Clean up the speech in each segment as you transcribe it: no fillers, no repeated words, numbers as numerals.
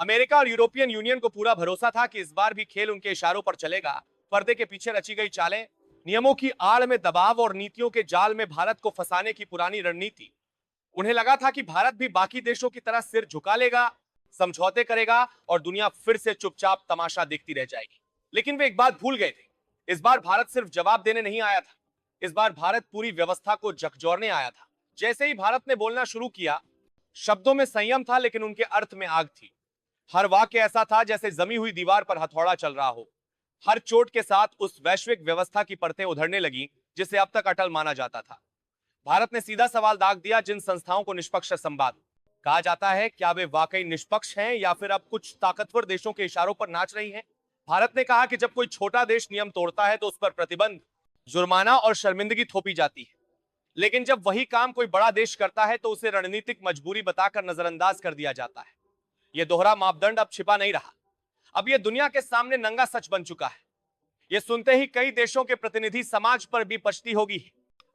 America और European union को पूरा भरोसा था कि इस बार भी खेल उनके इशारों पर चलेगा। पर्दे के पीछे रची गई चालें, नियमों की आड़ में दबाव और नीतियों के जाल में भारत को फंसाने की पुरानी रणनीति। उन्हें लगा था कि भारत भी बाकी देशों की तरह सिर झुका लेगा, समझौते करेगा और दुनिया फिर से चुपचाप तमाशा देखती रह जाएगी। लेकिन वे एक बात भूल गए थे। इस बार भारत सिर्फ जवाब देने नहीं आया था, इस बार भारत पूरी व्यवस्था को झकझोरने आया था। जैसे ही भारत ने बोलना शुरू किया, शब्दों में संयम था लेकिन उनके अर्थ में आग थी। हर वाक्य ऐसा था जैसे जमी हुई दीवार पर हथौड़ा चल रहा हो। हर चोट के साथ उस वैश्विक व्यवस्था की परतें उधड़ने लगी जिसे अब तक अटल माना जाता था। भारत ने सीधा सवाल दाग दिया, जिन संस्थाओं को निष्पक्ष संवाद कहा जाता है, क्या वे वाकई निष्पक्ष हैं या फिर अब कुछ ताकतवर देशों के इशारों पर नाच रही हैं? भारत ने कहा कि जब कोई छोटा देश नियम तोड़ता है तो उस पर प्रतिबंध, जुर्माना और शर्मिंदगी थोपी जाती है, लेकिन जब वही काम कोई बड़ा देश करता है तो उसे रणनीतिक मजबूरी बताकर नजरअंदाज कर दिया जाता है। यह दोहरा मापदंड अब छिपा नहीं रहा, अब यह दुनिया के सामने नंगा सच बन चुका है। यह सुनते ही कई देशों के प्रतिनिधि समाज पर भी पछती होगी,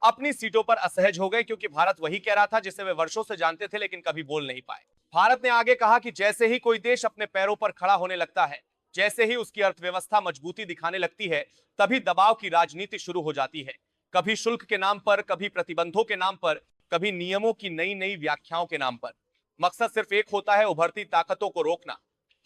अपनी सीटों पर असहज हो गए, क्योंकि भारत वही कह रहा था जिसे वे वर्षों से जानते थे लेकिन कभी बोल नहीं पाए। भारत ने आगे कहा कि जैसे ही कोई देश अपने पैरों पर खड़ा होने लगता है, जैसे ही उसकी अर्थव्यवस्था मजबूती दिखाने लगती है, तभी दबाव की राजनीति शुरू हो जाती है। कभी शुल्क के नाम पर, कभी प्रतिबंधों के नाम पर, कभी नियमों की नई नई व्याख्याओं के नाम पर। मकसद सिर्फ एक होता है, उभरती ताकतों को रोकना।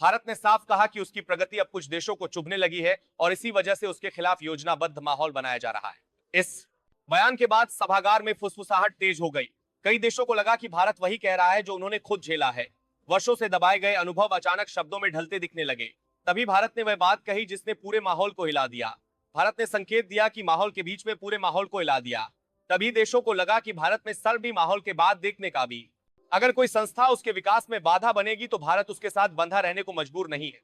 भारत ने साफ कहा कि उसकी प्रगति अब कुछ देशों को चुभने लगी है और इसी वजह से उसके खिलाफ योजनाबद्ध माहौल बनाया जा रहा है। इस बयान के बाद सभागार में फुसफुसाहट तेज हो गई। कई देशों को लगा कि भारत वही कह रहा है जो उन्होंने खुद झेला है। वर्षों से दबाए गए अनुभव अचानक शब्दों में ढलते दिखने लगे। तभी भारत ने वह बात कही जिसने पूरे माहौल को हिला दिया। भारत ने संकेत दिया कि माहौल के बीच में पूरे माहौल को हिला दिया। तभी देशों को लगा कि भारत में सर भी माहौल के बाद देखने का भी। अगर कोई संस्था उसके विकास में बाधा बनेगी तो भारत उसके साथ बंधा रहने को मजबूर नहीं है।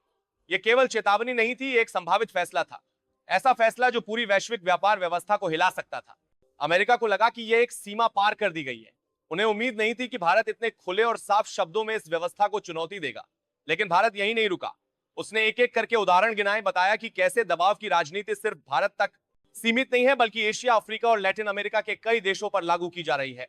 यह केवल चेतावनी नहीं थी, एक संभावित फैसला था। ऐसा फैसला जो पूरी वैश्विक व्यापार व्यवस्था को हिला सकता था। अमेरिका को लगा कि यह एक सीमा पार कर दी गई है। उन्हें उम्मीद नहीं थी कि भारत इतने खुले और साफ शब्दों में इस व्यवस्था को चुनौती देगा। लेकिन भारत यही नहीं रुका। उसने एक एक करके उदाहरण गिनाए, बताया कि कैसे दबाव की राजनीति सिर्फ भारत तक सीमित नहीं है बल्कि एशिया, अफ्रीका और लैटिन अमेरिका के कई देशों पर लागू की जा रही है।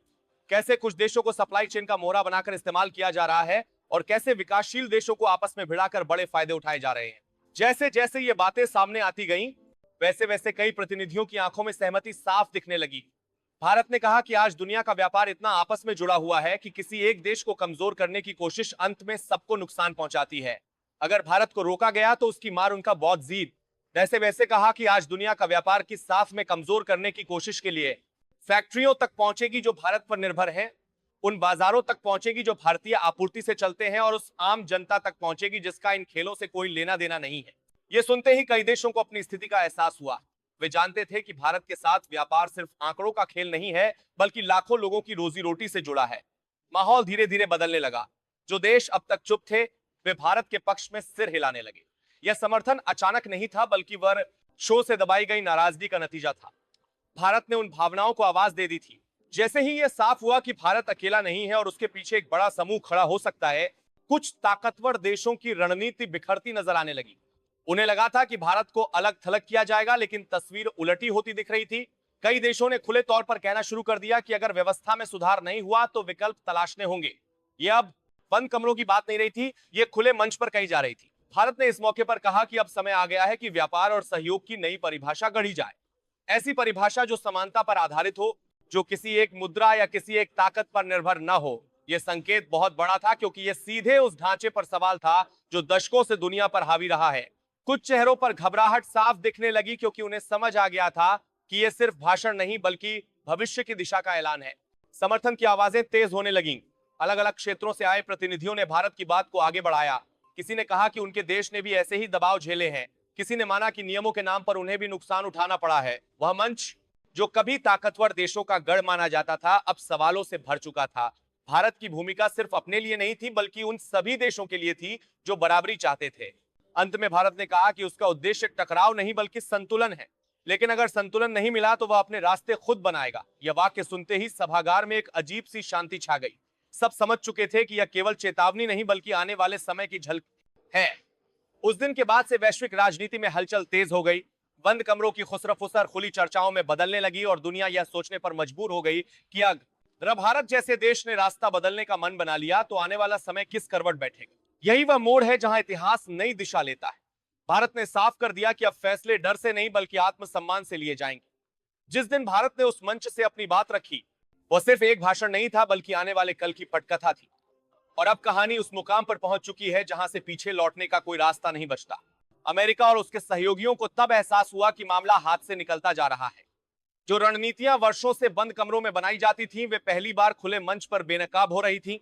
कैसे कुछ देशों को सप्लाई चेन का मोहरा बनाकर इस्तेमाल किया जा रहा है और कैसे विकासशील देशों को आपस में भिड़ाकर बड़े फायदे उठाए जा रहे हैं। जैसे जैसे ये बातें सामने आती गईं, वैसे वैसे कई प्रतिनिधियों की आंखों में सहमति साफ दिखने लगी। भारत ने कहा कि आज दुनिया का व्यापार इतना आपस में जुड़ा हुआ है कि किसी एक देश को कमजोर करने की कोशिश अंत में सबको नुकसान पहुंचाती है। अगर भारत को रोका गया तो उसकी मार उनका बहुत जीत। वैसे वैसे कहा कि आज दुनिया का व्यापार किस साफ में कमजोर करने की कोशिश के लिए फैक्ट्रियों तक पहुंचेगी जो भारत पर निर्भर है, उन बाजारों तक पहुंचेगी जो भारतीय आपूर्ति से चलते हैं और उस आम जनता तक पहुंचेगी जिसका इन खेलों से कोई लेना देना नहीं है। यह सुनते ही कई देशों को अपनी स्थिति का एहसास हुआ। वे जानते थे कि भारत के साथ व्यापार सिर्फ आंकड़ों का खेल नहीं है बल्कि लाखों लोगों की रोजी रोटी से जुड़ा है। माहौल धीरे धीरे बदलने लगा। जो देश अब तक चुप थे वे भारत के पक्ष में सिर हिलाने लगे। यह समर्थन अचानक नहीं था बल्कि वर्षों से दबाई गई नाराजगी का नतीजा था। भारत ने उन भावनाओं को आवाज दे दी थी। जैसे ही यह साफ हुआ कि भारत अकेला नहीं है और उसके पीछे एक बड़ा समूह खड़ा हो सकता है, कुछ ताकतवर देशों की रणनीति बिखरती नजर आने लगी। उन्हें लगा था कि भारत को अलग थलग किया जाएगा, लेकिन तस्वीर उलटी होती दिख रही थी। कई देशों ने खुले तौर पर कहना शुरू कर दिया कि अगर व्यवस्था में सुधार नहीं हुआ तो विकल्प तलाशने होंगे। यह अब बंद कमरों की बात नहीं रही थी, यह खुले मंच पर कही जा रही थी। भारत ने इस मौके पर कहा कि अब समय आ गया है कि व्यापार और सहयोग की नई परिभाषा गढ़ी जाए। ऐसी परिभाषा जो समानता पर आधारित हो, जो किसी एक मुद्रा या किसी एक ताकत पर निर्भर न हो। यह संकेत बहुत बड़ा था क्योंकि यह सीधे उस ढांचे पर सवाल था जो दशकों से दुनिया पर हावी रहा है। कुछ चेहरों पर घबराहट साफ दिखने लगी क्योंकि उन्हें समझ आ गया था कि यह सिर्फ भाषण नहीं बल्कि भविष्य की दिशा का ऐलान है। समर्थन की आवाजें तेज होने लगीं। अलग अलग क्षेत्रों से आए प्रतिनिधियों ने भारत की बात को आगे बढ़ाया। किसी ने कहा कि उनके देश ने भी ऐसे ही दबाव झेले हैं। किसी ने माना कि नियमों के नाम पर उन्हें भी नुकसान उठाना पड़ा है। वह मंच जो कभी ताकतवर देशों का गढ़ माना जाता था, अब सवालों से भर चुका था। भारत की भूमिका सिर्फ अपने लिए नहीं थी बल्कि उन सभी देशों के लिए थी जो बराबरी चाहते थे। अंत में भारत ने कहा कि उसका उद्देश्य टकराव नहीं बल्कि संतुलन है, लेकिन अगर संतुलन नहीं मिला तो वह अपने रास्ते खुद बनाएगा। यह वाक्य सुनते ही सभागार में एक अजीब सी शांति छा गई। सब समझ चुके थे कि यह केवल चेतावनी नहीं बल्कि आने वाले समय की झलक है। उस दिन के बाद से वैश्विक राजनीति में हलचल तेज हो गई। बंद कमरों की खुसर-फुसर खुली चर्चाओं में बदलने लगी और दुनिया यह सोचने पर मजबूर हो गई कि अगर भारत जैसे देश ने रास्ता बदलने का मन बना लिया तो आने वाला समय किस करवट बैठेगा। यही वह मोड़ है जहां इतिहास नई दिशा लेता है। भारत ने साफ कर दिया कि अब फैसले डर से नहीं बल्कि आत्मसम्मान से लिए जाएंगे। जिस दिन भारत ने उस मंच से अपनी बात रखी, वह सिर्फ एक भाषण नहीं था बल्कि आने वाले कल की पटकथा थी। और अब कहानी उस मुकाम पर पहुंच चुकी है जहां से पीछे लौटने का कोई रास्ता नहीं बचता। अमेरिका और उसके सहयोगियों को तब एहसास हुआ कि मामला हाथ से निकलता जा रहा है। जो रणनीतियां वर्षों से बंद कमरों में बनाई जाती थीं, वे पहली बार खुले मंच पर बेनकाब हो रही थीं।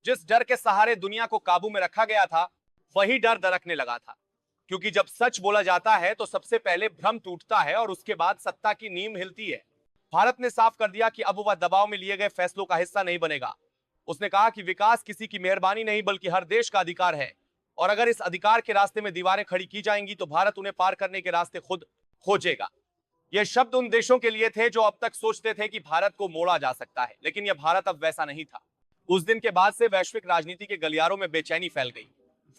जिस डर के सहारे दुनिया को काबू में रखा गया था, वही डर दरकने लगा था। क्योंकि जब सच बोला जाता है तो सबसे पहले भ्रम टूटता है और उसके बाद सत्ता की नींव हिलती है। भारत ने साफ कर दिया कि अब वह दबाव में लिए गए फैसलों का हिस्सा नहीं बनेगा। उसने कहा कि विकास किसी की मेहरबानी नहीं बल्कि हर देश का अधिकार है, और अगर इस अधिकार के रास्ते में दीवारें खड़ी की जाएंगी तो भारत उन्हें पार करने के रास्ते खुद खोजेगा। यह शब्द उन देशों के लिए थे जो अब तक सोचते थे कि भारत को मोड़ा जा सकता है, लेकिन यह भारत अब वैसा नहीं था। उस दिन के बाद से वैश्विक राजनीति के गलियारों में बेचैनी फैल गई।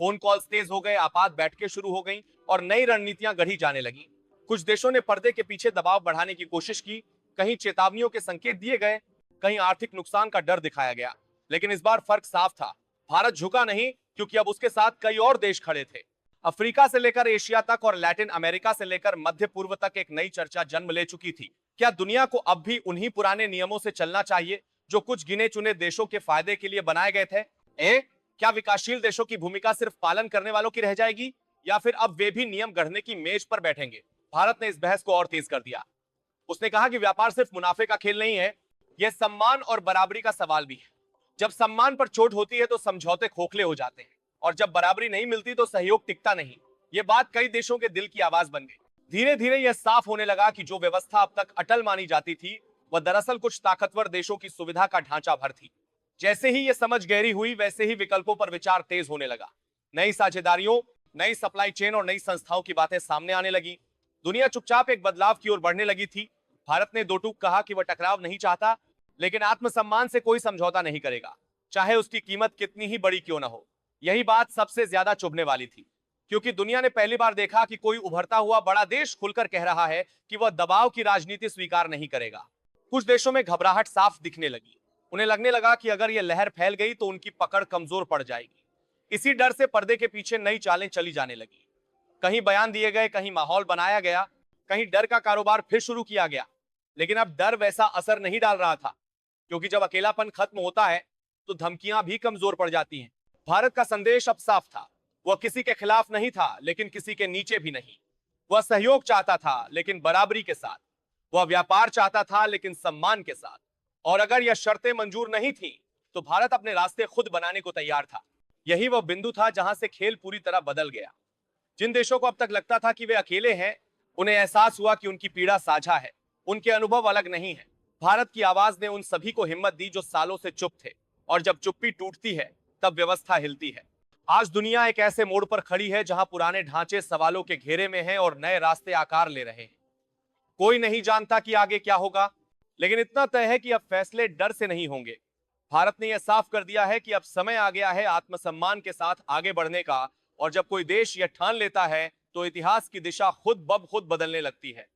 फोन कॉल्स तेज हो गए, आपात बैठकें शुरू हो गईं और नई रणनीतियां गढ़ी जाने लगी। कुछ देशों ने पर्दे के पीछे दबाव बढ़ाने की कोशिश की, कहीं चेतावनियों के संकेत दिए गए, कहीं आर्थिक नुकसान का डर दिखाया गया। लेकिन इस बार फर्क साफ था। भारत झुका नहीं, क्योंकि अब उसके साथ कई और देश खड़े थे। अफ्रीका से लेकर एशिया तक और लैटिन अमेरिका से लेकर मध्य पूर्व तक एक नई चर्चा जन्म ले चुकी थी। क्या दुनिया को अब भी उन्हीं पुराने नियमों से चलना चाहिए जो कुछ गिने चुने देशों के फायदे के लिए बनाए गए थे? क्या विकासशील देशों की भूमिका सिर्फ पालन करने वालों की रह जाएगी, या फिर अब वे भी नियम गढ़ने की मेज पर बैठेंगे? भारत ने इस बहस को और तेज कर दिया। उसने कहा कि व्यापार सिर्फ मुनाफे का खेल नहीं है, यह सम्मान और बराबरी का सवाल भी है। जब सम्मान पर चोट होती है तो समझौते खोखले हो जाते हैं, और जब बराबरी नहीं मिलती तो सहयोग टिकता नहीं। यह बात कई देशों के दिल की आवाज बन गई। धीरे धीरे यह साफ होने लगा कि जो व्यवस्था अब तक अटल मानी जाती थी, वह दरअसल कुछ ताकतवर देशों की सुविधा का ढांचा भर थी। जैसे ही यह समझ गहरी हुई, वैसे ही विकल्पों पर विचार तेज होने लगा। नई साझेदारियों, नई सप्लाई चेन और नई संस्थाओं की बातें सामने आने लगी। दुनिया चुपचाप एक बदलाव की ओर बढ़ने लगी थी। भारत ने दो टूक कहा कि वह टकराव नहीं चाहता, लेकिन आत्मसम्मान से कोई समझौता नहीं करेगा, चाहे उसकी कीमत कितनी ही बड़ी क्यों ना हो। यही बात सबसे ज्यादा चुभने वाली थी, क्योंकि दुनिया ने पहली बार देखा कि कोई उभरता हुआ बड़ा देश खुलकर कह रहा है कि वह दबाव की राजनीति स्वीकार नहीं करेगा। कुछ देशों में घबराहट साफ दिखने लगी। उन्हें लगने लगा कि अगर यह लहर फैल गई तो उनकी पकड़ कमजोर पड़ जाएगी। इसी डर से पर्दे के पीछे नई चालें चली जाने लगी। कहीं बयान दिए गए, कहीं माहौल बनाया गया, कहीं डर का कारोबार फिर शुरू किया गया। लेकिन अब डर वैसा असर नहीं डाल रहा था, क्योंकि जब अकेलापन खत्म होता है तो धमकियां भी कमजोर पड़ जाती हैं। भारत का संदेश अब साफ था। वह किसी के खिलाफ नहीं था, लेकिन किसी के नीचे भी नहीं। वह सहयोग चाहता था, लेकिन बराबरी के साथ। वह व्यापार चाहता था, लेकिन सम्मान के साथ। और अगर यह शर्तें मंजूर नहीं थी तो भारत अपने रास्ते खुद बनाने को तैयार था। यही वह बिंदु था जहां से खेल पूरी तरह बदल गया। जिन देशों को अब तक लगता था कि वे अकेले हैं, उन्हें एहसास हुआ कि उनकी पीड़ा साझा है, उनके अनुभव अलग नहीं है। भारत की आवाज ने उन सभी को हिम्मत दी जो सालों से चुप थे, और जब चुप्पी टूटती है तब व्यवस्था हिलती है। आज दुनिया एक ऐसे मोड़ पर खड़ी है जहां पुराने ढांचे सवालों के घेरे में हैं और नए रास्ते आकार ले रहे हैं। कोई नहीं जानता कि आगे क्या होगा, लेकिन इतना तय है कि अब फैसले डर से नहीं होंगे। भारत ने यह साफ कर दिया है कि अब समय आ गया है आत्मसम्मान के साथ आगे बढ़ने का, और जब कोई देश यह ठान लेता है तो इतिहास की दिशा खुद ब खुद बदलने लगती है।